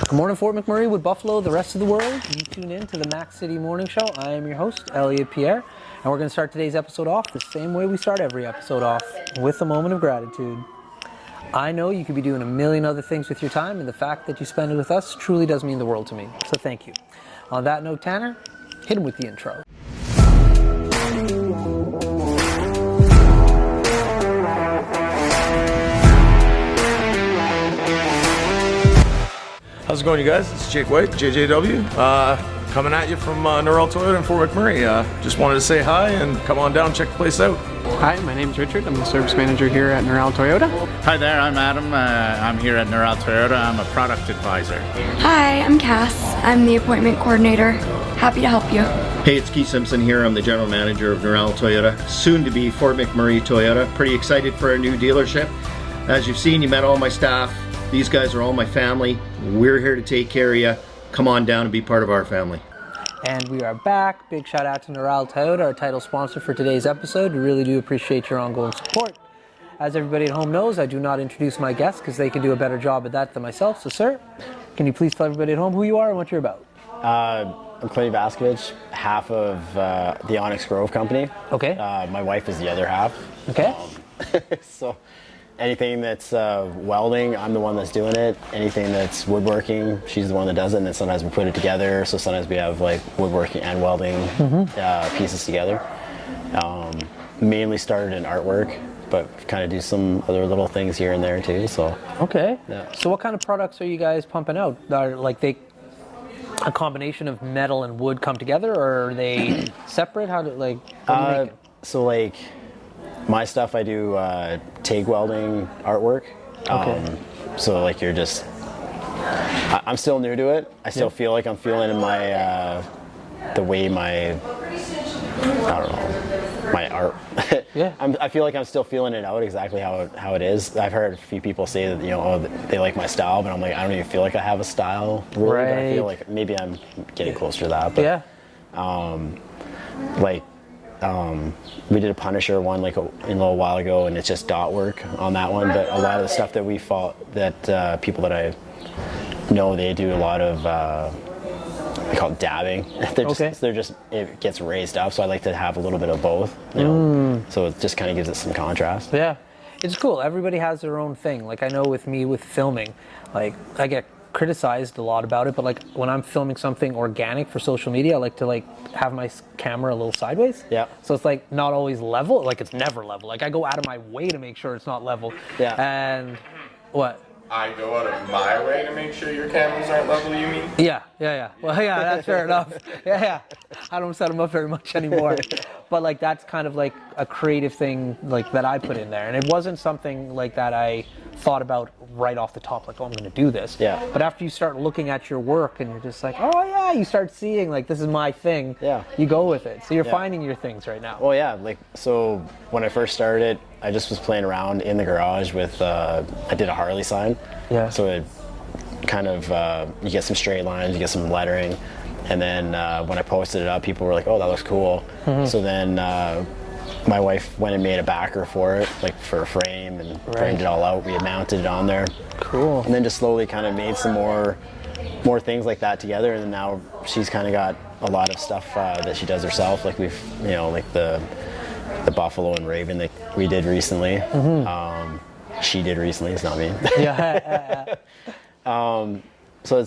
Good morning, Fort McMurray, Wood Buffalo, the rest of the world. You tune in to the Mac City Morning Show. I am your host, Elliot Pierre, and we're going to start today's episode off the same way we start every episode off, with a moment of gratitude. I know you could be doing a million other things with your time, and the fact that you spend it with us truly does mean the world to me, so thank you. On that note, Tanner, hit him with the intro. How's it going, you guys? It's Jake White, JJW, coming at you from Norrell Toyota in Fort McMurray. Just wanted to say hi and come on down, check the place out. Hi, my name's Richard. I'm the service manager here at Norrell Toyota. Hi there, I'm Adam. I'm here at Norrell Toyota. I'm a product advisor. Hi, I'm Cass. I'm the appointment coordinator. Happy to help you. Hey, it's Keith Simpson here. I'm the general manager of Norrell Toyota, soon to be Fort McMurray Toyota. Pretty excited for a new dealership. As you've seen, you met all my staff. These guys are all my family. We're here to take care of you. Come on down and be part of our family. And we are back. Big shout out to Norrell Toyota, our title sponsor for today's episode. We really do appreciate your ongoing support. As everybody at home knows, I do not introduce my guests because they can do a better job at that than myself. So, sir, can you please tell everybody at home who you are and what you're about? I'm Clint Vaskovich, half of the Onyx Grove company. Okay. My wife is the other half. Okay. So anything that's welding, I'm the one that's doing it. Anything that's woodworking, she's the one that does it. And then sometimes we put it together. So sometimes we have like woodworking and welding pieces together. Mainly started in artwork, but kind of do some other little things here and there too. So. Okay. Yeah. So what kind of products are you guys pumping out? Are like they a combination of metal and wood come together, or are they separate? How do what are you making? So like my stuff, I do TIG welding artwork. Okay. So like you're just, I'm still new to it. I still feel like I'm feeling in my, the way my, I don't know, my art. Yeah. I feel like I'm still feeling it out exactly how it is. I've heard a few people say that, you know, oh, they like my style, but I'm like, I don't even feel like I have a style. Really. Right. But I feel like maybe I'm getting closer to that. But, Yeah. We did a Punisher one like a little while ago, and it's just dot work on that one. But a lot of the stuff that we fought, that people that I know, they do a lot of they call it dabbing. They're just it gets raised up, so I like to have a little bit of both. You know? So it just kind of gives it some contrast. Yeah. It's cool. Everybody has their own thing. Like I know with me with filming, like I get criticized a lot about it, but like when I'm filming something organic for social media, I like to like have my camera a little sideways. Yeah. So it's like not always level. Like it's never level. Like I go out of my way to make sure it's not level. Yeah. And what? I go out of my way to make sure your cameras aren't level, you mean? Yeah. Well, yeah, that's fair enough. Yeah. I don't set them up very much anymore. But like that's kind of like a creative thing like that I put in there. And it wasn't something like that I thought about right off the top, like, oh, I'm going to do this. Yeah. But after you start looking at your work and you're just like, oh yeah, you start seeing like this is my thing. Yeah. You go with it. So you're finding your things right now. Well, yeah, like, so when I first started, I just was playing around in the garage with, I did a Harley sign. Yeah. So it kind of, you get some straight lines, you get some lettering. And then when I posted it up, people were like, oh, that looks cool. So then my wife went and made a backer for it, like for a frame, and framed it all out. We had mounted it on there. Cool. And then just slowly kind of made some more things like that together. And then now she's kind of got a lot of stuff that she does herself. Like we've, you know, like the Buffalo and Raven that we did recently. She did recently, it's not me. Yeah. So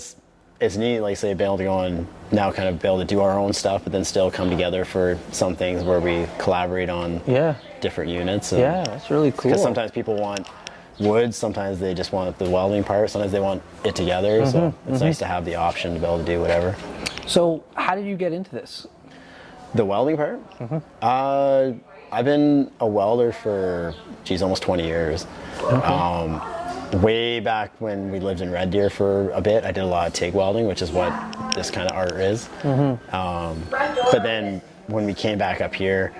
it's neat, like say, be able to go and now kind of be able to do our own stuff, but then still come together for some things where we collaborate on different units. And Yeah, that's really cool. because sometimes people want wood, sometimes they just want the welding part, sometimes they want it together. So it's nice to have the option to be able to do whatever. So how did you get into this? The welding part? I've been a welder for, almost 20 years. Way back when we lived in Red Deer for a bit, I did a lot of TIG welding, which is what this kind of art is. But then when we came back up here,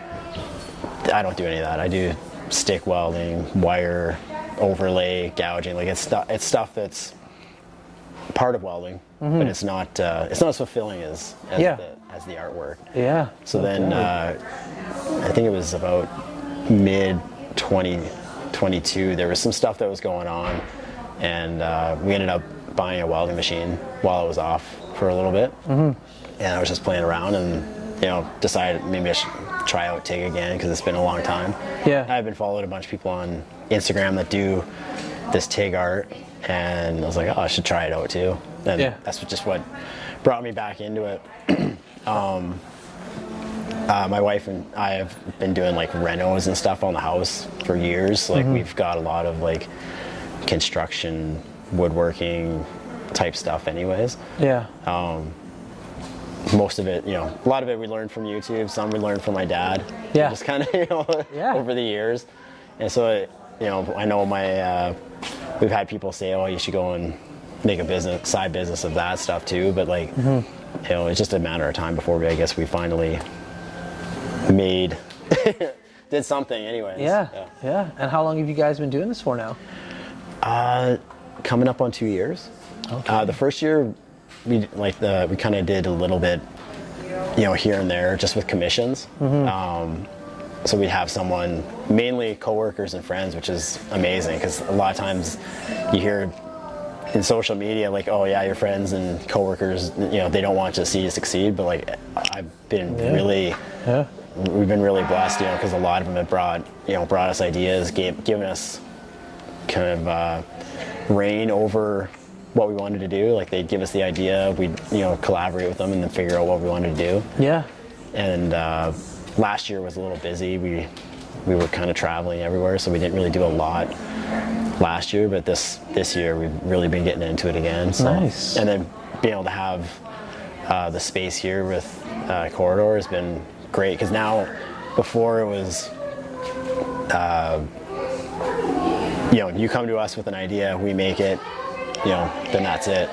I don't do any of that. I do stick welding, wire, overlay, gouging. Like it's stuff that's part of welding, but it's not as fulfilling as the artwork. Yeah. So then I think it was about mid 2022, there was some stuff that was going on, and we ended up buying a welding machine while I was off for a little bit. And I was just playing around and, decided maybe I should try out TIG again because it's been a long time. Yeah. I've been following a bunch of people on Instagram that do this TIG art, and I was like, oh, I should try it out too. And that's just what brought me back into it. My wife and I have been doing like renos and stuff on the house for years. Like we've got a lot of like construction, woodworking type stuff anyways. Yeah. Most of it, a lot of it we learned from YouTube, some we learned from my dad. Yeah. Just kind of, over the years. And so, I know we've had people say, oh, you should go and make a side business of that stuff too. But like, it's just a matter of time before we finally did something anyways. Yeah. And how long have you guys been doing this for now? Coming up on 2 years. Okay. The first year we kind of did a little bit, here and there just with commissions. So we'd have someone, mainly coworkers and friends, which is amazing because a lot of times you hear in social media like, oh yeah, your friends and coworkers, they don't want to see you succeed. But like, I've been we've been really blessed, because a lot of them have brought us ideas, given us kind of reign over what we wanted to do. Like they'd give us the idea, we'd collaborate with them and then figure out what we wanted to do. Yeah. And last year was a little busy. We were kind of traveling everywhere, so we didn't really do a lot last year. But this year we've really been getting into it again. So. Nice. And then being able to have the space here with Corridor has been great because now, before it was, you come to us with an idea, we make it, then that's it.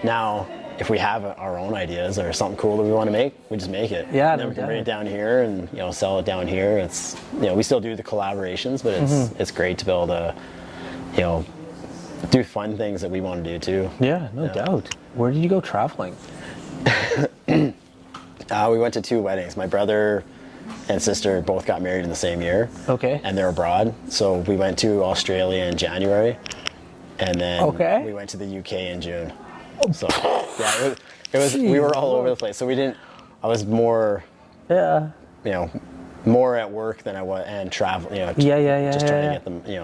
Now, if we have our own ideas or something cool that we want to make, we just make it. Yeah, and then we can bring it down here and sell it down here. It's we still do the collaborations, but it's great to be able to do fun things that we want to do too. Yeah, no doubt. Where did you go traveling? We went to 2 weddings. My brother and sister both got married in the same year. Okay. And they're abroad. So we went to Australia in January, and then we went to the UK in June. So yeah, it was we were all over the place. So I was more more at work than I was and travel. Just trying to get them be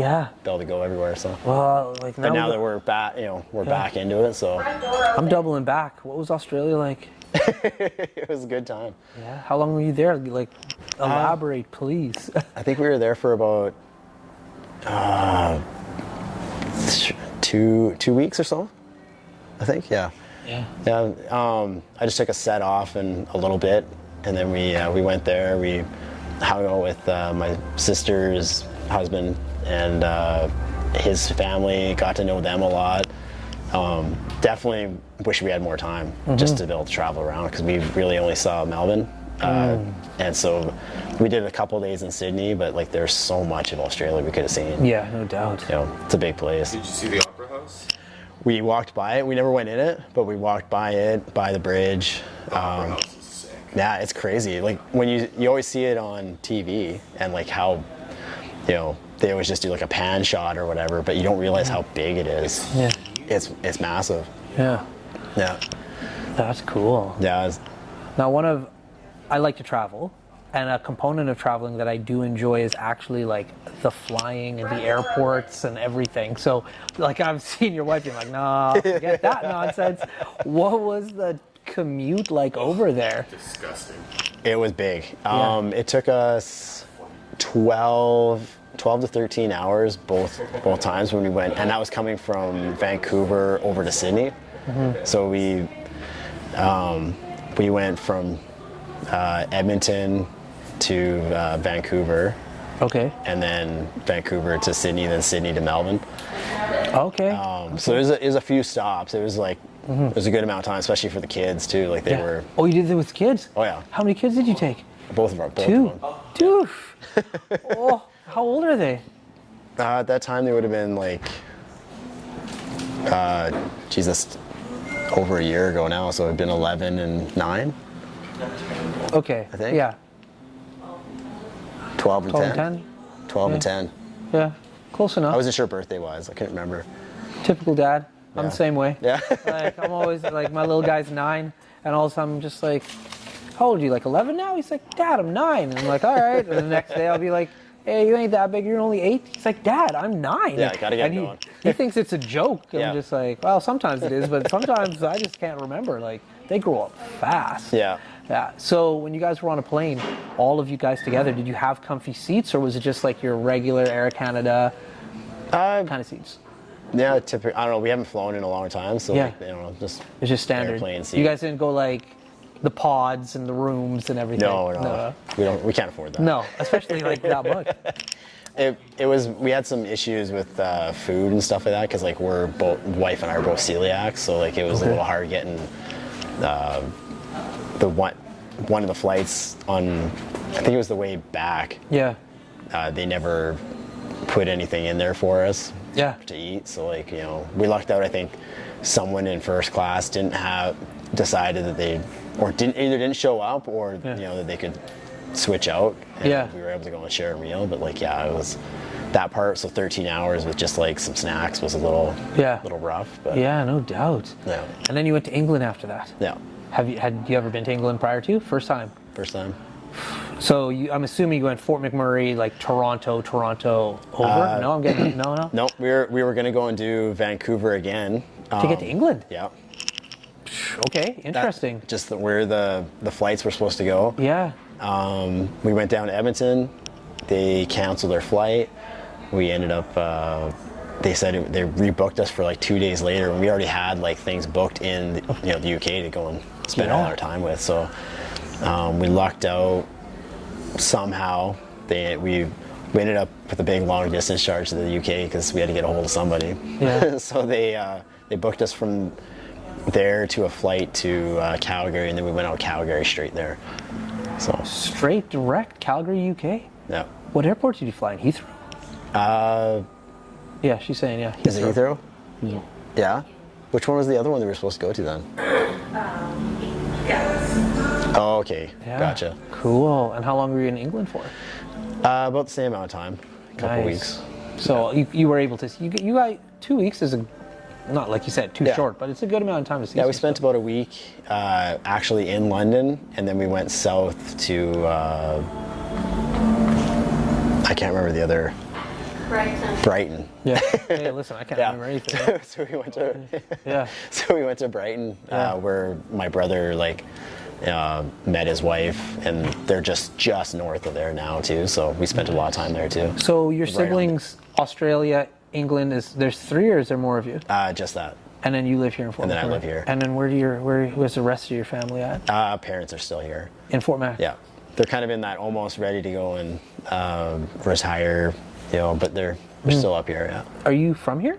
able to go everywhere. So like but now that we're back, we're back into it. So I'm doubling back. What was Australia like? It was a good time. Yeah. How long were you there? Like, elaborate, please. I think we were there for about 2 weeks or so. I think, yeah. I just took a set off and a little bit, and then we went there. We hung out with my sister's husband and his family. Got to know them a lot. Definitely wish we had more time just to be able to travel around because we really only saw Melbourne. And so we did a couple days in Sydney, but like there's so much of Australia we could have seen. Yeah, no doubt. It's a big place. Did you see the Opera House? We walked by it. We never went in it, but we walked by it, by the bridge. The Opera House is sick. Yeah, it's crazy. Like when you always see it on TV and like how, they always just do like a pan shot or whatever, but you don't realize how big it is. Yeah. It's massive. Yeah. Yeah. That's cool. Yeah. Now, I like to travel, and a component of traveling that I do enjoy is actually like the flying and the airports and everything. So, like I've seen your wife being like, "Nah, forget that nonsense." What was the commute like over there? Disgusting. It was big. It took us 12 to 13 hours both times when we went, and that was coming from Vancouver over to Sydney. So we went from Edmonton to Vancouver. Okay. And then Vancouver to Sydney, then Sydney to Melbourne. Okay. So it was a few stops. It was like it was a good amount of time, especially for the kids too. Like they were. Oh, you did it with kids? Oh yeah. How many kids did you take? Both of Two. them. Dude. Oh, how old are they? At that time, they would have been like, Jesus, over a year ago now. So it'd been 11 and 9. Okay. I think. Yeah. 12 and 12 10. and 10? 12 and 10. Yeah. Close enough. I wasn't sure birthday wise. I couldn't remember. Typical dad. I'm the same way. Yeah. Like, I'm always like, my little guy's 9, and all of a sudden I'm just like, how old are you? Like 11 now? He's like, Dad, I'm 9. And I'm like, all right. And the next day I'll be like, hey, you ain't that big. You're only 8. He's like, Dad, I'm 9. Yeah, gotta get and going. He thinks it's a joke. Yeah. I'm just like, well, sometimes it is, but sometimes I just can't remember. Like, they grow up fast. Yeah. Yeah. So when you guys were on a plane, all of you guys together, did you have comfy seats, or was it just like your regular Air Canada kind of seats? Yeah, typically, I don't know. We haven't flown in a long time, so Yeah. like, you know, just It's just standard. airplane seat. You guys didn't go like the pods and the rooms and everything. No. We can't afford that. No, especially like that much. It was, we had some issues with food and stuff like that because like we're both, wife and I are both celiacs, so like it was a little hard getting the one of the flights on, I think it was the way back. Yeah. They never put anything in there for us Yeah. to eat, so like, you know, we lucked out. I think someone in first class decided that they didn't show up, or you know, that they could switch out, and Yeah. we were able to go and share a meal. But like, yeah, it was that part. So 13 hours with just like some snacks was a little rough. But Yeah, no doubt. yeah, And then you went to England after that. yeah, Had you ever been to England prior to? First time. first time. So I'm assuming you went Fort McMurray, like Toronto over. No, I'm getting no. Nope, we were gonna go and do Vancouver again To get to England. Yeah. Okay, interesting. Just where the flights were supposed to go. Yeah. We went down to Edmonton. They canceled their flight. We ended up. They said they rebooked us for like 2 days later, and we already had like things booked in the UK to go and spend all our time with. So we lucked out somehow. We ended up with a big long distance charge to the UK because we had to get a hold of somebody. Yeah. So they booked us from there to a flight to Calgary, and then we went out Calgary straight there. So Straight direct Calgary, UK. yeah. What airport did you fly in? Heathrow. Yeah, she's saying yeah. Is it Heathrow? Yeah. Which one was the other one that we were supposed to go to then? Oh, okay. Yeah. Gotcha. Cool. And how long were you in England for? About the same amount of time. A couple Nice. weeks. So you were able to. You got 2 weeks is not like you said too short, but it's a good amount of time to see. Yeah, we some spent stuff. about a week actually in London, and then we went south to I can't remember the other. Brighton. Yeah. Hey, listen, I can't remember anything. So we went to Yeah. So we went to Brighton, where my brother met his wife, and they're just north of there now too. So we spent a lot of time there too. So your Right on siblings, Australia, England, there's 3, or is there more of you? Just that. And then you live here in Fort And then I McMurray. live here. And then where's the rest of your family at? Parents are still here. In Fort Mac. Yeah, they're kind of in that almost ready to go and retire, but they're still up here. Yeah. Are you from here?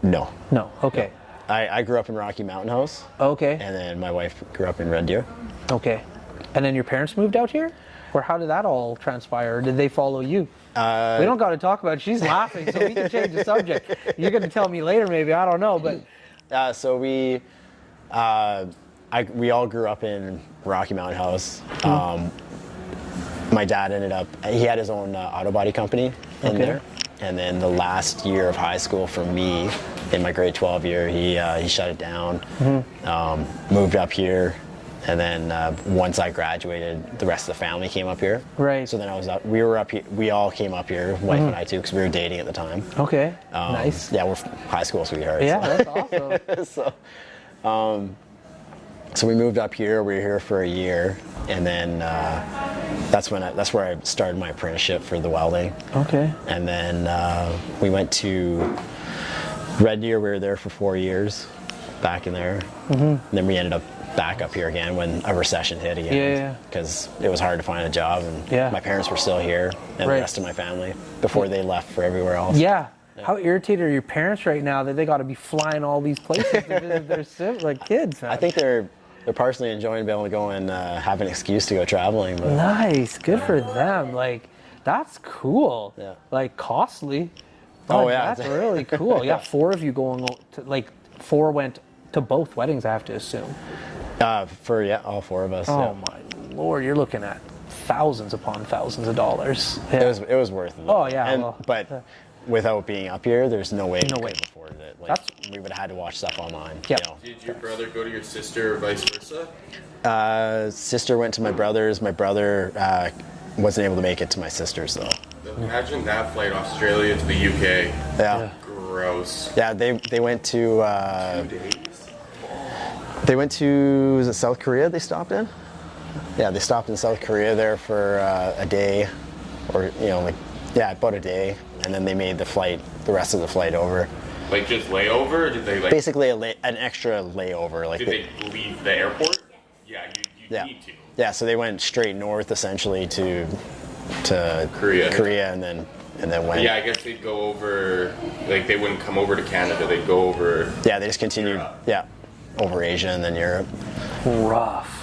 No. No. Okay. I grew up in Rocky Mountain House, Okay. and then my wife grew up in Red Deer. Okay. And then your parents moved out here? Or how did that all transpire? Or did they follow you? We don't got to talk about it. She's laughing, so we can change the subject. You're going to tell me later, maybe. I don't know, but So we all grew up in Rocky Mountain House. My dad he had his own auto body company in there. And then the last year of high school for me, in my grade 12 year, he shut it down, moved up here. And then once I graduated, the rest of the family came up here. Right. So then we were up here, we all came up here, wife and I too, because we were dating at the time. okay. Nice. Yeah, we're high school sweethearts. Yeah, that's awesome. So we moved up here. We were here for a year, and then that's where I started my apprenticeship for the welding. Okay. And then we went to Red Deer. We were there for 4 years, back in there. And then we ended up back up here again when a recession hit again. Yeah. Because it was hard to find a job, and Yeah. my parents were still here, and Right. the rest of my family before they left for everywhere else. Yeah. How irritated are your parents right now that they got to be flying all these places to visit their kids? Man? I think they're personally enjoying being able to go and have an excuse to go traveling. But Nice. Good for them. Like, that's cool. Yeah. Like, costly. Oh, But yeah. That's really cool. Yeah, 4 of you going to, 4 went to both weddings, I have to assume. all 4 of us. Oh, yeah. my Lord. You're looking at thousands upon thousands of dollars. Yeah. It was worth it. Oh, yeah, well, but without being up here, there's no way we No could way. have afforded it. Like, That's we would have had to watch stuff online. Yep. You know. Did your brother go to your sister or vice versa? Sister went to my brother's. My brother wasn't able to make it to my sister's though. Imagine that flight, Australia to the UK. Yeah. Gross. Yeah, they went to 2 days. they went to, was it South Korea they stopped in? Yeah, they stopped in South Korea there for a day, or about a day, and then they made the rest of the flight over. Like just layover? Or did they Basically an extra layover. Like did they leave the airport? Yeah, you need to. Yeah, so they went straight north essentially to Korea, and then went. Yeah, I guess they'd go over. Like they wouldn't come over to Canada. They'd go over. Yeah, they just continued. Europe. Yeah, over Asia and then Europe. Rough.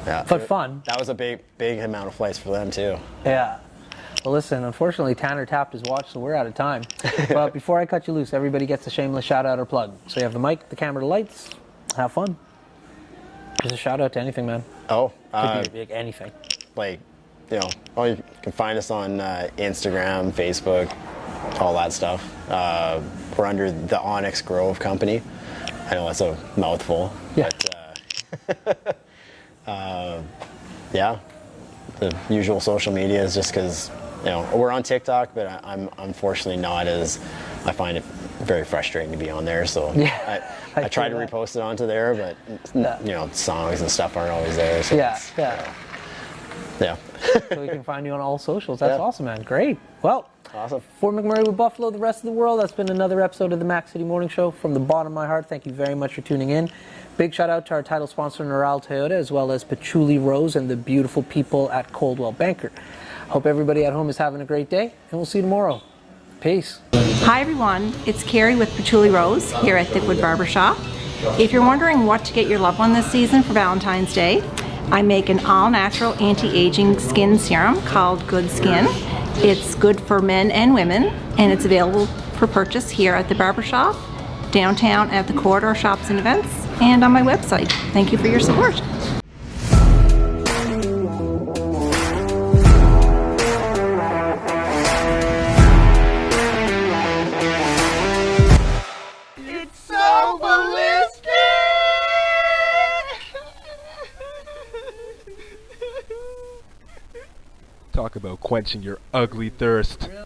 Yeah, But fun. That was a big amount of flights for them too. Yeah. Well, listen, unfortunately, Tanner tapped his watch, so we're out of time. But before I cut you loose, everybody gets a shameless shout out or plug. So you have the mic, the camera, the lights. Have fun. Just a shout out to anything, man. Oh, Could be anything. like, you can find us on Instagram, Facebook, all that stuff. We're under the Onyx Grove company. I know that's a mouthful. Yeah. But, yeah, the usual social media is just because, we're on TikTok, but I'm unfortunately not, as I find it very frustrating to be on there. So Yeah, I try to feel that. repost it onto there, but songs and stuff aren't always there. So Yeah. yeah. So we can find you on all socials. That's Yeah. awesome, man. Great. Well, Awesome. Fort McMurray with Buffalo, the rest of the world. That's been another episode of the Mac City Morning Show. From the bottom of my heart, thank you very much for tuning in. Big shout out to our title sponsor, Neural Toyota, as well as Patchouli Rose and the beautiful people at Coldwell Banker. Hope everybody at home is having a great day, and we'll see you tomorrow. Peace. Hi everyone, it's Carrie with Patchouli Rose here at Thickwood Barbershop. If you're wondering what to get your loved one this season for Valentine's Day, I make an all-natural anti-aging skin serum called Good Skin. It's good for men and women, and it's available for purchase here at the barbershop, downtown at the Corridor Shops and Events, and on my website. Thank you for your support. Talk about quenching your ugly thirst.